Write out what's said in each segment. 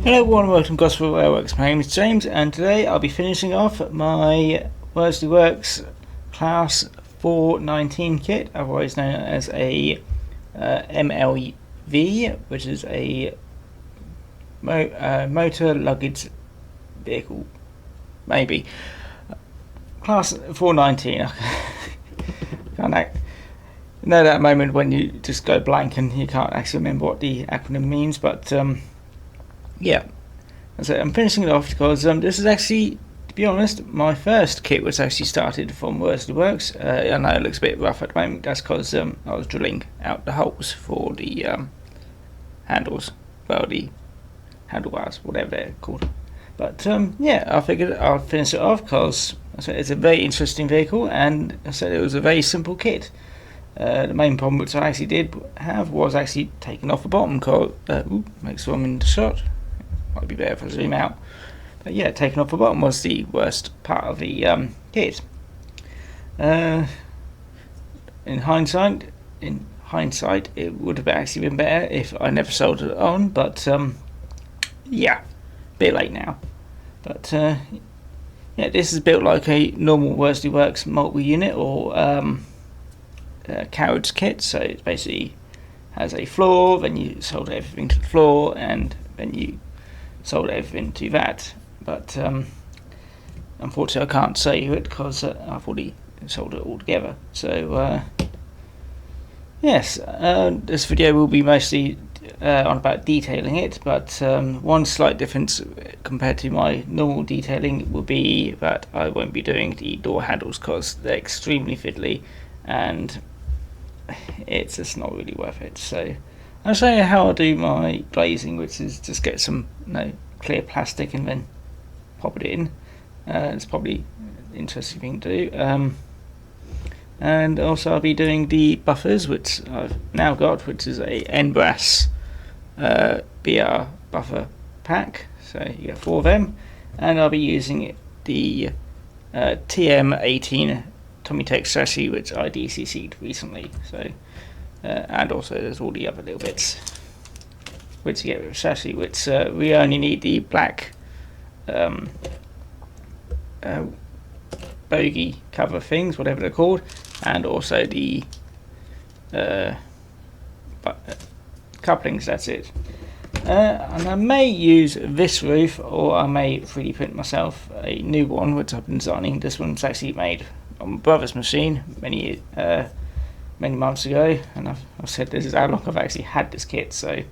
Hello everyone, welcome to Gosport Railworks. My name is James and today I'll be finishing off my Worsley Works Class 419 kit, otherwise known as a MLV, which is a motor luggage vehicle, maybe. Class 419. I know that moment when you just go blank and you can't actually remember what the acronym means, but yeah, so I'm finishing it off because this is actually, to be honest, my first kit was actually started from Worsley Works. I know it looks a bit rough at the moment. That's because I was drilling out the holes for the handles, well, the handlebars, whatever they're called. But yeah, I figured I'll finish it off because it's a very interesting vehicle, and I said it was a very simple kit. The main problem which I actually did have was actually taking off the bottom. Make sure I'm in the shot. Might be better if I zoom out. But yeah, taking off the bottom was the worst part of the kit. In hindsight, it would have actually been better if I never soldered it on. But yeah, a bit late now. But yeah, this is built like a normal Worsley Works multi-unit or carriage kit. So it basically has a floor, then you solder everything to the floor, and then you solder everything to that. But unfortunately I can't save it because I've already soldered it all together. So yes, this video will be mostly on about detailing it, but one slight difference compared to my normal detailing will be that I won't be doing the door handles because they're extremely fiddly and it's just not really worth it. So I'll show you how I do my glazing, which is just get some clear plastic and then pop it in. It's probably an interesting thing to do. And also I'll be doing the buffers, which I've now got, which is a N-brass BR buffer pack. So you get 4 of them, and I'll be using the TM18 Tommy Tex chassis, which I DCC'd recently. So and also there's all the other little bits which you get with the chassis, which we only need the black bogey cover things, whatever they're called, and also the couplings. That's it. And I may use this roof, or I may 3D print myself a new one, which I've been designing. This one's actually made on my brother's machine many months ago, and I've said this is how long I've actually had this kit. So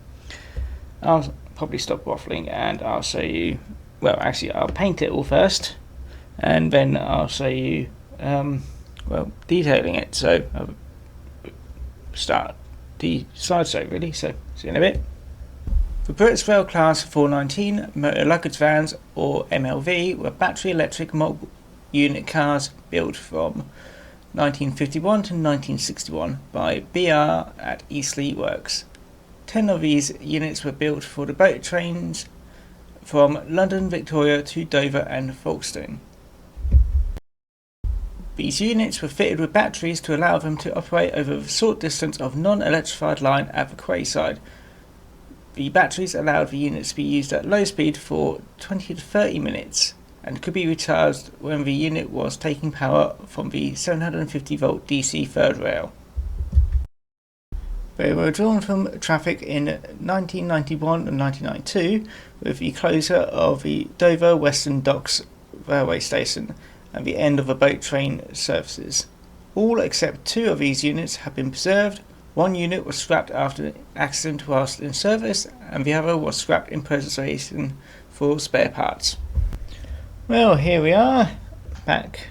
I'll probably stop waffling and I'll show you. Well, actually, I'll paint it all first, and then I'll show you well, detailing it. So I'll start the slideshow really. So see you in a bit. The British Rail Class 419 motor luggage vans, or MLV, were battery electric multi-unit cars built from 1951 to 1961 by BR at Eastleigh Works. 10 of these units were built for the boat trains from London Victoria to Dover and Folkestone. These units were fitted with batteries to allow them to operate over a short distance of non-electrified line at the quayside. The batteries allowed the units to be used at low speed for 20 to 30 minutes and could be recharged when the unit was taking power from the 750 volt DC third rail. They were drawn from traffic in 1991 and 1992 with the closure of the Dover Western Docks railway station and the end of the boat train services. All except 2 of these units have been preserved. One unit was scrapped after an accident whilst in service, and the other was scrapped in preservation for spare parts. Well, here we are, back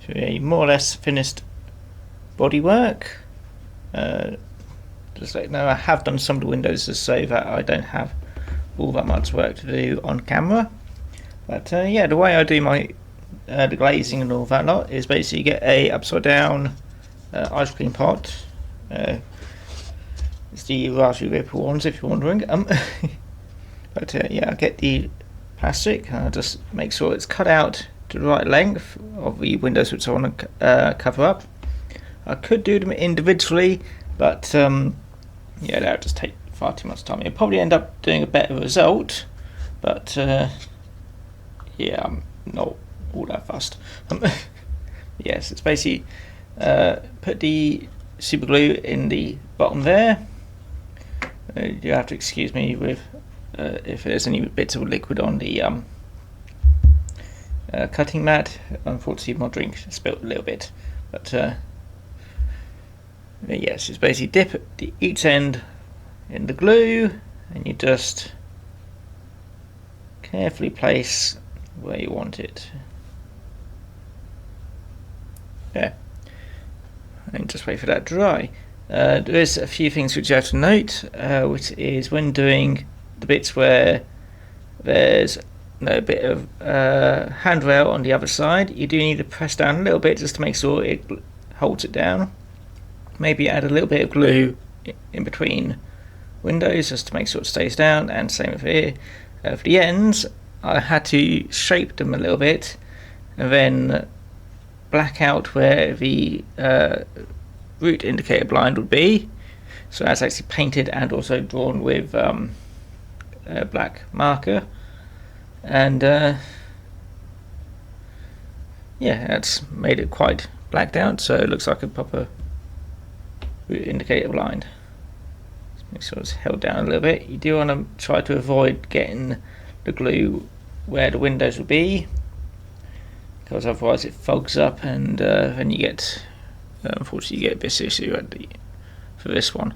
to a more or less finished bodywork. Just let you know, I have done some of the windows just so that I don't have all that much work to do on camera. But yeah, the way I do my the glazing and all that lot is basically get a upside down ice cream pot. It's the Raspberry Ripple ones, if you're wondering. But yeah, I get the plastic and I just make sure it's cut out to the right length of the windows which I want to cover up. I could do them individually, but yeah, that would just take far too much time. You'll probably end up doing a better result but yeah, I'm not all that fussed. Yes, it's basically put the super glue in the bottom there. You have to excuse me with if there's any bits of liquid on the cutting mat. Unfortunately, my drink spilt a little bit, but yes, it's basically dip each end in the glue, and you just carefully place where you want it. There. And just wait for that to dry. There is a few things which you have to note, which is when doing the bits where there's a bit of handrail on the other side, you do need to press down a little bit just to make sure it holds it down. Maybe add a little bit of glue in between windows just to make sure it stays down, and same with here. For the ends, I had to shape them a little bit and then black out where the route indicator blind would be. So that's actually painted and also drawn with a black marker. And yeah, that's made it quite blacked out, so it looks like a proper route indicator blind. Just make sure it's held down a little bit. You do want to try to avoid getting the glue where the windows will be, because otherwise it fogs up, and then you get, unfortunately, you get this issue for this one.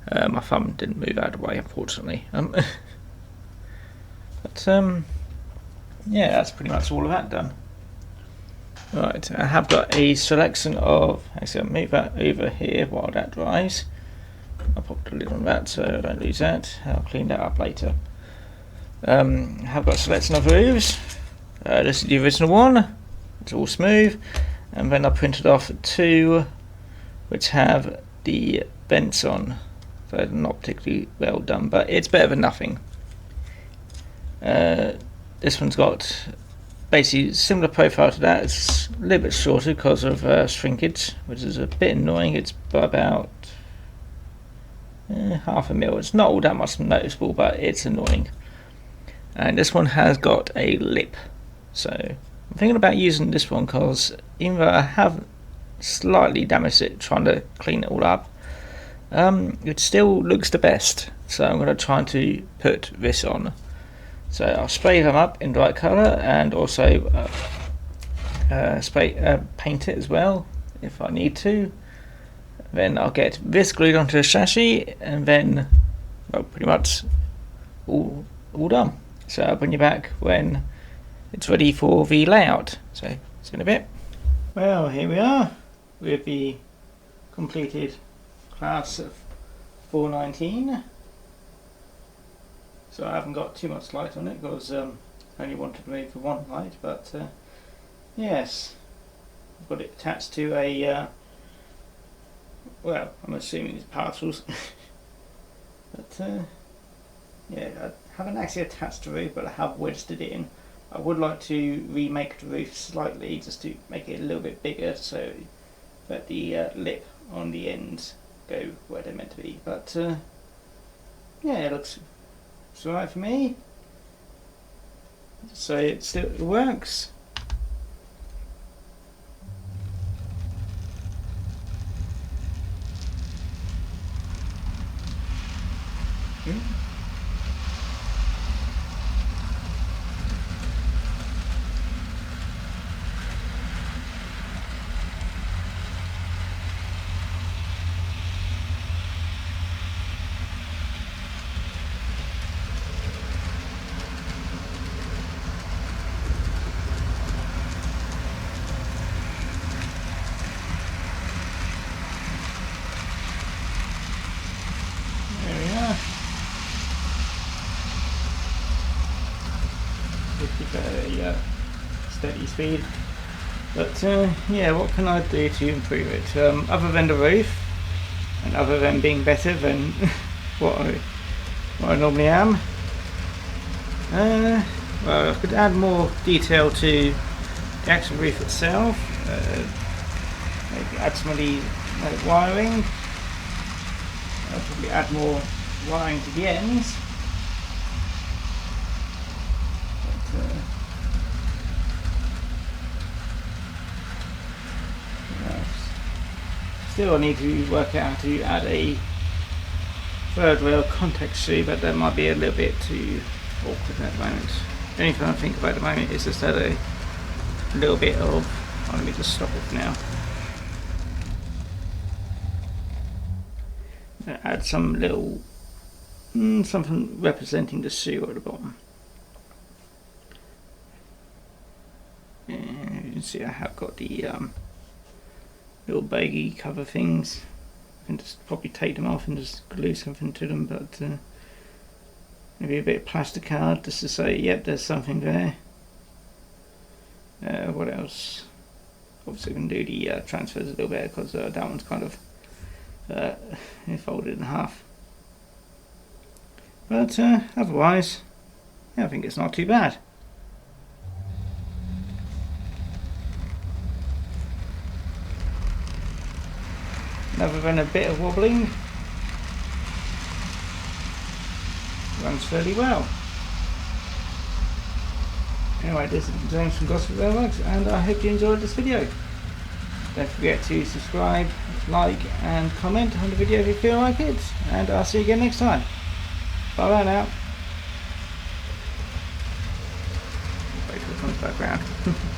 My thumb didn't move out of the way, unfortunately. But yeah, that's pretty much all of that done. Right, I have got a selection of, actually I'll move that over here while that dries. I'll pop the lid on that so I don't lose that. I'll clean that up later. I have got a selection of roofs. This is the original one. It's all smooth. And then I printed off 2 which have the vents on. So they're not particularly well done, but it's better than nothing. This one's got basically similar profile to that. It's a little bit shorter because of shrinkage, which is a bit annoying. It's by about half a mil. It's not all that much noticeable, but it's annoying. And this one has got a lip, so I'm thinking about using this one because even though I have slightly damaged it trying to clean it all up, it still looks the best. So I'm going to try to put this on. So I'll spray them up in the right colour, and also paint it as well if I need to. Then I'll get this glued onto the chassis, and then, well, pretty much all done. So I'll bring you back when it's ready for the layout. So see you in a bit. Well, here we are with the completed class of 419. So I haven't got too much light on it because I only wanted to move for one light, but yes, I've got it attached to a, well, I'm assuming it's parcels, but yeah, I haven't actually attached the roof, but I have wedged it in. I would like to remake the roof slightly just to make it a little bit bigger so that the lip on the ends go where they're meant to be, but yeah, it looks alright for me. So it still works. A steady speed, but yeah, what can I do to improve it other than the roof, and other than being better than what I normally am? Well, I could add more detail to the actual roof itself, maybe add some of the wiring. I'll probably add more wiring to the ends. Still, I need to work out how to add a third rail contact screw, but that might be a little bit too awkward at the moment. The only thing I think about at the moment is just add a little bit of, let me just stop it now. Add some little something representing the seal at the bottom. And you can see I have got the little baggy cover things. I can just probably take them off and just glue something to them, but maybe a bit of plastic card just to say, yep, there's something there. What else? Obviously, I can do the transfers a little bit because that one's kind of folded in half. But otherwise, yeah, I think it's not too bad. Other than a bit of wobbling, runs fairly well. Anyway, this is James from Gosport Railworks, and I hope you enjoyed this video. Don't forget to subscribe, like and comment on the video if you feel like it, and I'll see you again next time. Bye bye now. Wait till it comes back round.